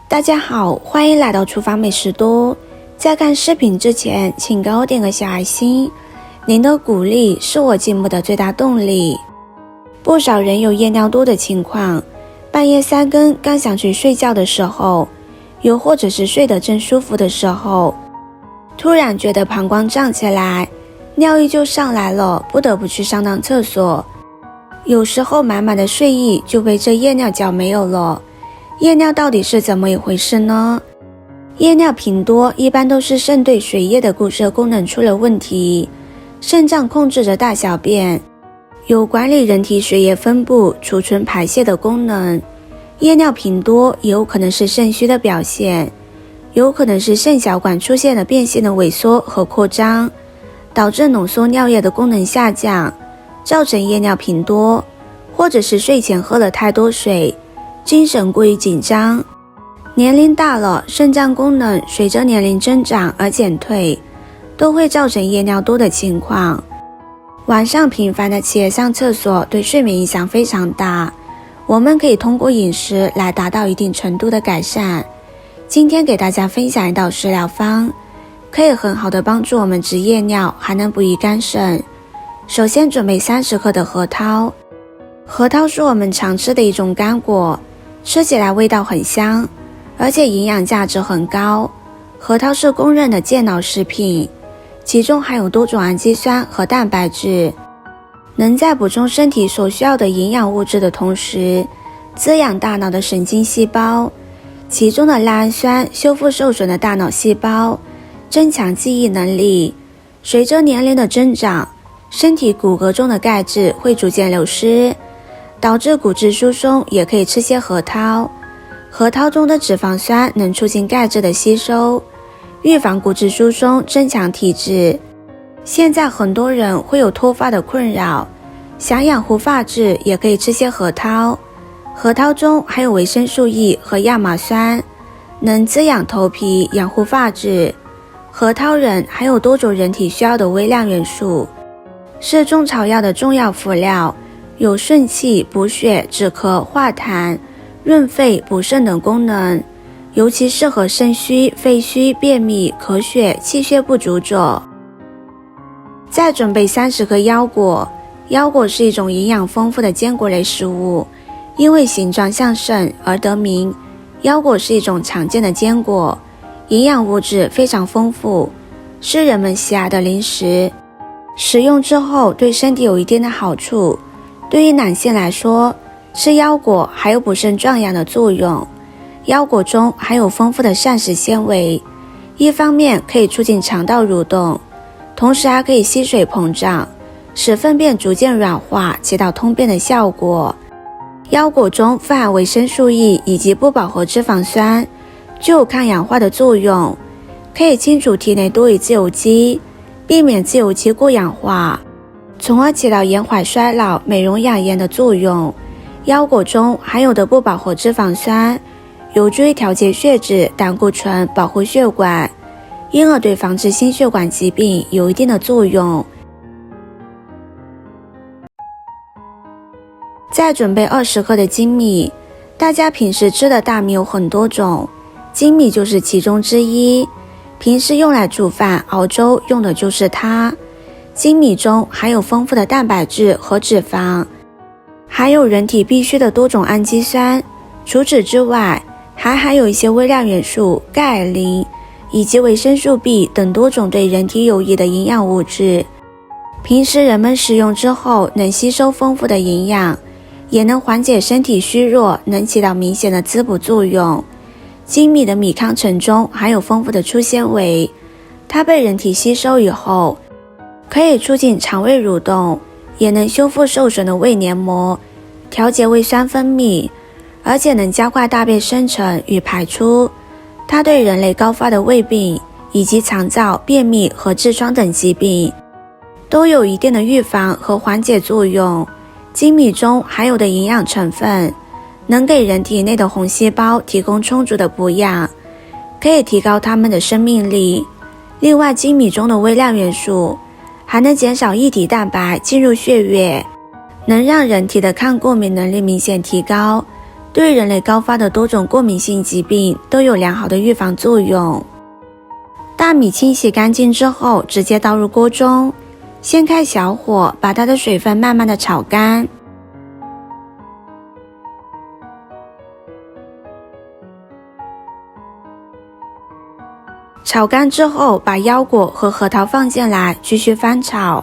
大家好，欢迎来到厨房美食多。在看视频之前，请给我点个小爱心，您的鼓励是我进步的最大动力。不少人有夜尿多的情况，半夜3更刚想去睡觉的时候，又或者是睡得正舒服的时候，突然觉得膀胱胀起来，尿意就上来了，不得不去上趟厕所。有时候满满的睡意就被这夜尿搅没有了。夜尿到底是怎么一回事呢？夜尿频多一般都是肾对水液的固摄功能出了问题，肾脏控制着大小便，有管理人体血液分布、储存、排泄的功能。夜尿频多也有可能是肾虚的表现，有可能是肾小管出现了变性的萎缩和扩张，导致浓缩尿液的功能下降，造成夜尿频多，或者是睡前喝了太多水，精神过于紧张。年龄大了，肾脏功能随着年龄增长而减退，都会造成夜尿多的情况。晚上频繁的起夜上厕所对睡眠影响非常大，我们可以通过饮食来达到一定程度的改善。今天给大家分享一道食疗方，可以很好的帮助我们治夜尿，还能补益肝肾。首先准备30克的核桃。核桃是我们常吃的一种干果，吃起来味道很香，而且营养价值很高。核桃是公认的健脑食品，其中含有多种氨基酸和蛋白质，能在补充身体所需要的营养物质的同时，滋养大脑的神经细胞，其中的赖氨酸修复受损的大脑细胞，增强记忆能力。随着年龄的增长，身体骨骼中的钙质会逐渐流失，导致骨质疏松，也可以吃些核桃。核桃中的脂肪酸能促进钙质的吸收，预防骨质疏松，增强体质。现在很多人会有脱发的困扰，想养护发质也可以吃些核桃。核桃中含有维生素 E 和亚麻酸，能滋养头皮，养护发质。核桃仁含有多种人体需要的微量元素，是中草药的重要辅料，有顺气、补血、止咳、化痰、润肺、补肾等功能，尤其适合肾虚、肺虚、便秘、咳血、气血不足者。再准备30克腰果。腰果是一种营养丰富的坚果类食物，因为形状像肾而得名。腰果是一种常见的坚果，营养物质非常丰富，是人们喜爱的零食。食用之后对身体有一定的好处。对于男性来说，吃腰果还有补肾壮阳的作用。腰果中含有丰富的膳食纤维，一方面可以促进肠道蠕动，同时还可以吸水膨胀，使粪便逐渐软化，起到通便的效果。腰果中富含维生素 E 以及不饱和脂肪酸，具有抗氧化的作用，可以清除体内多余自由基，避免自由基过氧化，从而起到延缓衰老、美容养颜的作用。腰果中含有的不饱和脂肪酸有助于调节血脂、胆固醇，保护血管，因而对防治心血管疾病有一定的作用。再准备20克的精米。大家平时吃的大米有很多种，精米就是其中之一，平时用来煮饭、熬粥用的就是它。精米中含有丰富的蛋白质和脂肪，含有人体必需的多种氨基酸，除此之外，还含有一些微量元素、钙、磷以及维生素 B 等多种对人体有益的营养物质。平时人们食用之后能吸收丰富的营养，也能缓解身体虚弱，能起到明显的滋补作用。精米的米糠层中含有丰富的粗纤维，它被人体吸收以后，可以促进肠胃蠕动，也能修复受损的胃黏膜，调节胃酸分泌，而且能加快大便生成与排出。它对人类高发的胃病以及肠燥、便秘和痔疮等疾病都有一定的预防和缓解作用。精米中含有的营养成分能给人体内的红细胞提供充足的补养，可以提高它们的生命力。另外，精米中的微量元素还能减少异体蛋白进入血液，能让人体的抗过敏能力明显提高，对人类高发的多种过敏性疾病都有良好的预防作用。大米清洗干净之后，直接倒入锅中，先开小火，把它的水分慢慢的炒干。炒干之后，把腰果和核桃放进来，继续翻炒。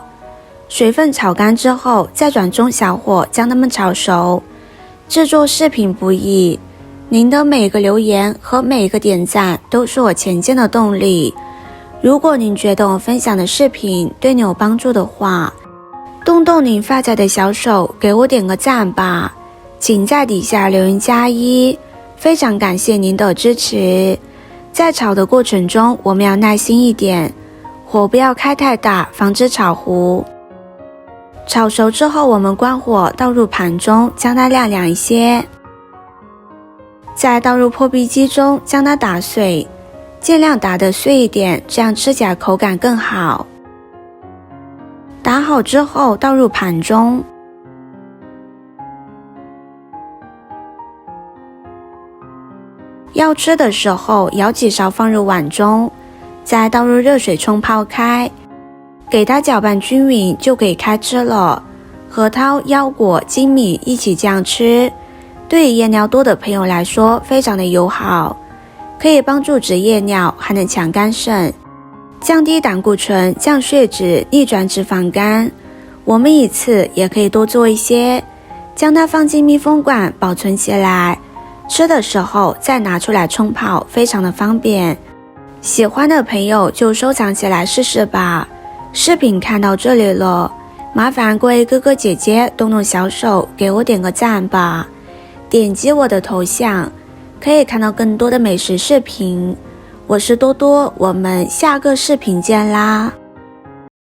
水分炒干之后，再转中小火将它们炒熟。制作视频不易，您的每个留言和每一个点赞都是我前进的动力。如果您觉得我分享的视频对你有帮助的话，动动您发财的小手，给我点个赞吧，请在底下留言加1，非常感谢您的支持。在炒的过程中，我们要耐心一点，火不要开太大，防止炒糊。炒熟之后，我们关火，倒入盘中，将它晾凉一些，再倒入破壁机中，将它打碎，尽量打得碎一点，这样吃起来口感更好。打好之后，倒入盘中，要吃的时候舀几勺放入碗中，再倒入热水冲泡开，给它搅拌均匀就可以开吃了。核桃、腰果、粳米一起这样吃，对于夜尿多的朋友来说非常的友好，可以帮助止夜尿，还能强肝肾，降低胆固醇，降血脂，逆转脂肪肝。我们一次也可以多做一些，将它放进密封罐保存起来，吃的时候再拿出来冲泡，非常的方便。喜欢的朋友就收藏起来试试吧。视频看到这里了，麻烦各位哥哥姐姐动动小手，给我点个赞吧。点击我的头像，可以看到更多的美食视频。我是多多，我们下个视频见啦。